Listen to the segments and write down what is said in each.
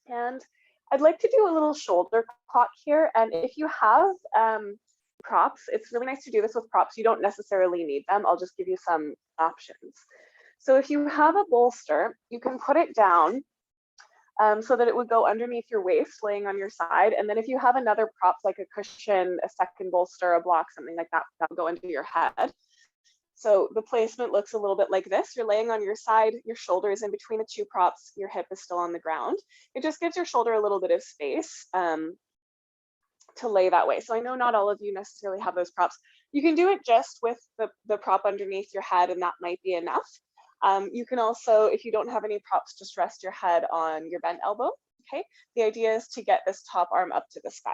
And I'd like to do a little shoulder clock here. And if you have props, it's really nice to do this with props. You don't necessarily need them. I'll just give you some options. So if you have a bolster, you can put it down so that it would go underneath your waist, laying on your side. And then if you have another prop, like a cushion, a second bolster, a block, something like that, that'll go under your head. So the placement looks a little bit like this. You're laying on your side, your shoulder is in between the two props, your hip is still on the ground. It just gives your shoulder a little bit of space to lay that way. So I know not all of you necessarily have those props. You can do it just with the prop underneath your head, and that might be enough. You can also, if you don't have any props, just rest your head on your bent elbow, okay? The idea is to get this top arm up to the sky.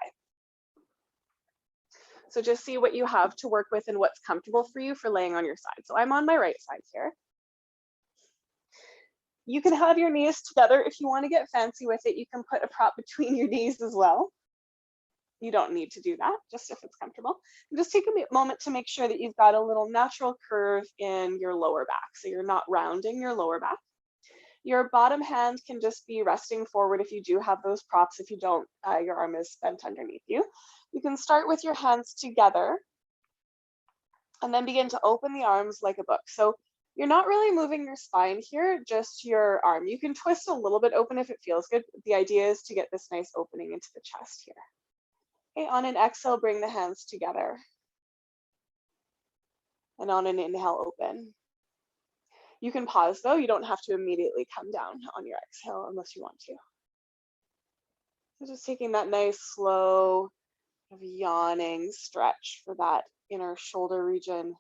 So just see what you have to work with and what's comfortable for you for laying on your side. So I'm on my right side here. You can have your knees together. If you want to get fancy with it, you can put a prop between your knees as well. You don't need to do that, just if it's comfortable. And just take a moment to make sure that you've got a little natural curve in your lower back. So you're not rounding your lower back. Your bottom hand can just be resting forward if you do have those props. If you don't, your arm is bent underneath you. You can start with your hands together and then begin to open the arms like a book. So you're not really moving your spine here, just your arm. You can twist a little bit open if it feels good. The idea is to get this nice opening into the chest here. Okay, on an exhale, bring the hands together. And on an inhale, open. You can pause though. You don't have to immediately come down on your exhale unless you want to. So just taking that nice, slow, yawning stretch for that inner shoulder region.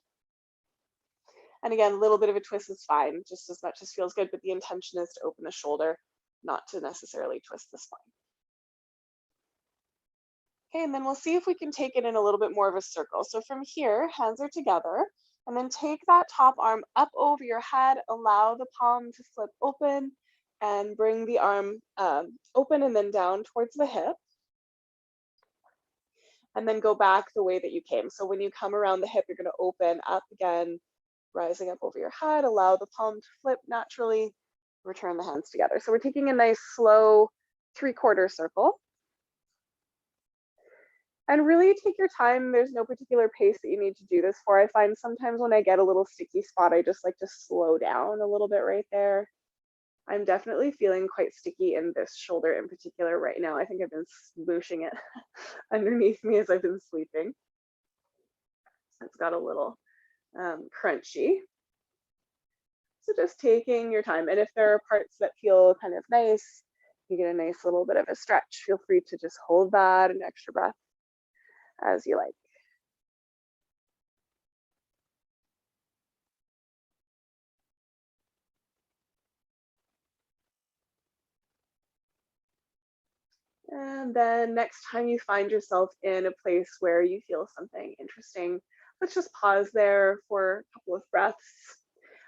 And again, a little bit of a twist is fine, just as much as feels good, but the intention is to open the shoulder, not to necessarily twist the spine. Okay, and then we'll see if we can take it in a little bit more of a circle. So from here, hands are together, and then take that top arm up over your head, allow the palm to flip open, and bring the arm open and then down towards the hip. And then go back the way that you came. So when you come around the hip, you're going to open up again, rising up over your head, allow the palm to flip naturally, return the hands together. So we're taking a nice slow 3/4 circle. And really take your time. There's no particular pace that you need to do this for. I find sometimes when I get a little sticky spot, I just like to slow down a little bit right there. I'm definitely feeling quite sticky in this shoulder in particular right now. I think I've been smooshing it underneath me as I've been sleeping. It's got a little crunchy. So just taking your time. And if there are parts that feel kind of nice, you get a nice little bit of a stretch. Feel free to just hold that an extra breath as you like. And then next time you find yourself in a place where you feel something interesting, let's just pause there for a couple of breaths.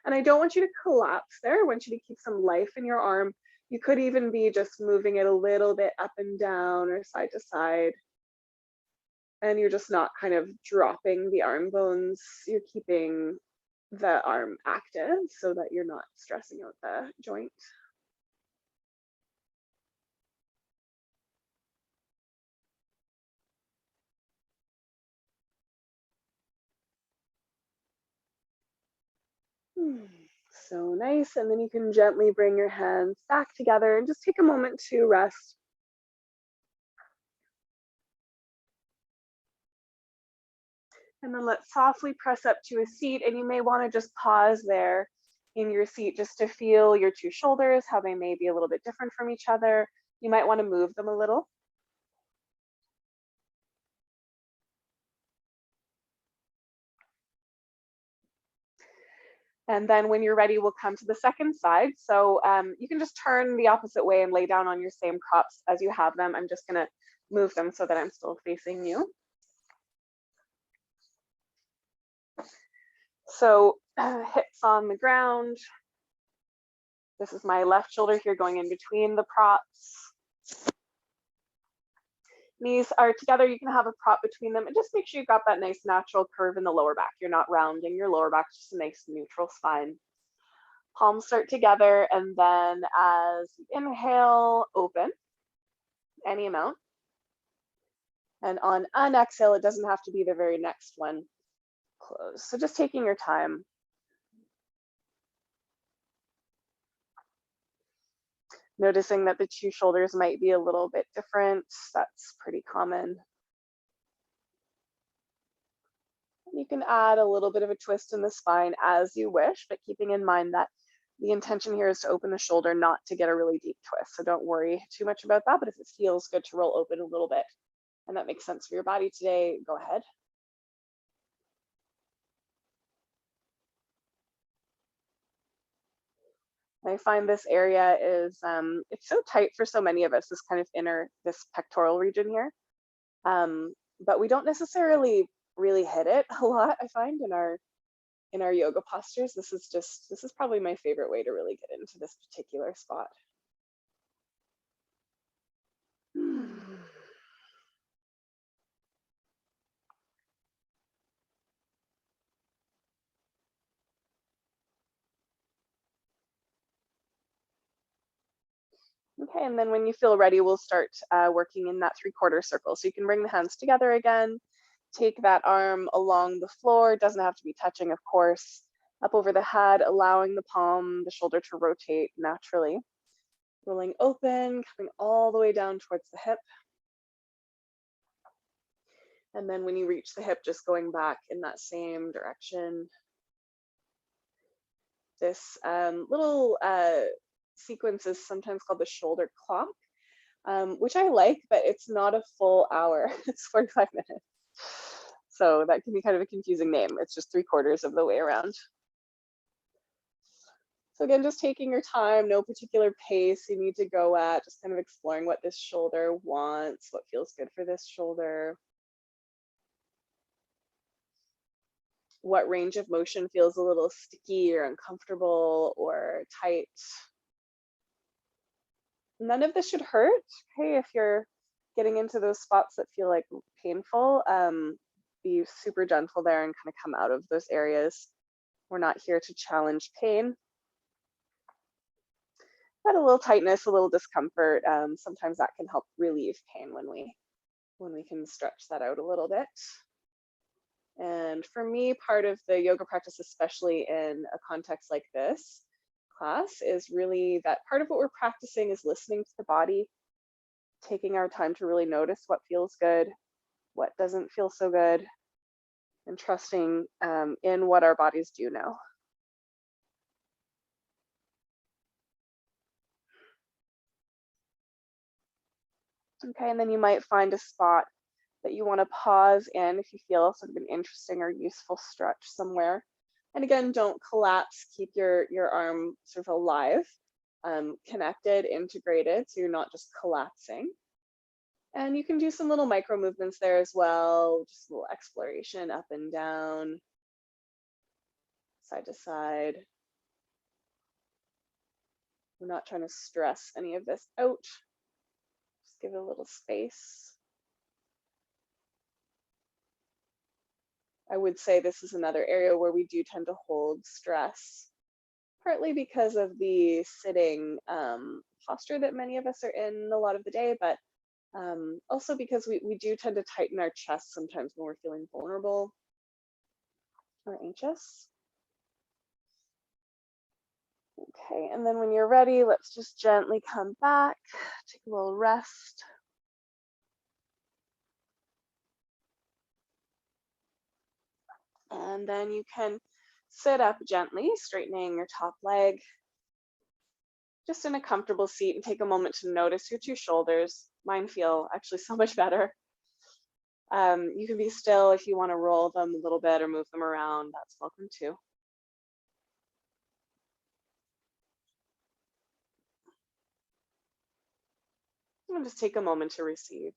And I don't want you to collapse there. I want you to keep some life in your arm. You could even be just moving it a little bit up and down or side to side. And you're just not kind of dropping the arm bones. You're keeping the arm active so that you're not stressing out the joint. So nice. And then you can gently bring your hands back together and just take a moment to rest. And then let's softly press up to a seat. And you may want to just pause there in your seat just to feel your two shoulders, how they may be a little bit different from each other. You might want to move them a little. And then when you're ready, we'll come to the second side. So you can just turn the opposite way and lay down on your same props as you have them. I'm just gonna move them so that I'm still facing you. So hips on the ground. This is my left shoulder here going in between the props. Knees are together. You can have a prop between them and just make sure you've got that nice natural curve in the lower back. You're not rounding your lower back, just a nice neutral spine. Palms start together, and then as you inhale, open. any amount. And on an exhale, it doesn't have to be the very next one. Close. So just taking your time. Noticing that the two shoulders might be a little bit different. That's pretty common. You can add a little bit of a twist in the spine as you wish, but keeping in mind that the intention here is to open the shoulder, not to get a really deep twist. So don't worry too much about that, but if it feels good to roll open a little bit and that makes sense for your body today, go ahead. I find this area is, it's so tight for so many of us, this kind of this pectoral region here. But we don't necessarily really hit it a lot, I find, in our yoga postures. This is probably my favorite way to really get into this particular spot. Okay, and then when you feel ready, we'll start working in that 3/4 circle. So you can bring the hands together again, take that arm along the floor. It doesn't have to be touching, of course, up over the head, allowing the palm, the shoulder to rotate naturally. Rolling open, coming all the way down towards the hip. And then when you reach the hip, just going back in that same direction. This little sequence is sometimes called the shoulder clock, which I like, but it's not a full hour. It's 45 minutes. So that can be kind of a confusing name. It's just 3/4 of the way around. So again, just taking your time, no particular pace you need to go at, just kind of exploring what this shoulder wants, what feels good for this shoulder. What range of motion feels a little sticky or uncomfortable or tight. None of this should hurt. Okay, if you're getting into those spots that feel like painful, be super gentle there and kind of come out of those areas. We're not here to challenge pain. But a little tightness, a little discomfort, sometimes that can help relieve pain when we can stretch that out a little bit. And for me, part of the yoga practice, especially in a context like this class, is really that part of what we're practicing is listening to the body, taking our time to really notice what feels good, what doesn't feel so good, and trusting in what our bodies do know. Okay, and then you might find a spot that you want to pause in if you feel sort of an interesting or useful stretch somewhere. And again, don't collapse, keep your arm sort of alive, connected, integrated, so you're not just collapsing. And you can do some little micro movements there as well, just a little exploration up and down, side to side. We're not trying to stress any of this out. Just give it a little space. I would say this is another area where we do tend to hold stress, partly because of the sitting posture that many of us are in a lot of the day, but also because we do tend to tighten our chest sometimes when we're feeling vulnerable or anxious. Okay, and then when you're ready, let's just gently come back, take a little rest. And then you can sit up gently, straightening your top leg, just in a comfortable seat, and take a moment to notice your two shoulders. Mine feel actually so much better. You can be still if you want to roll them a little bit or move them around. That's welcome too. And just take a moment to receive.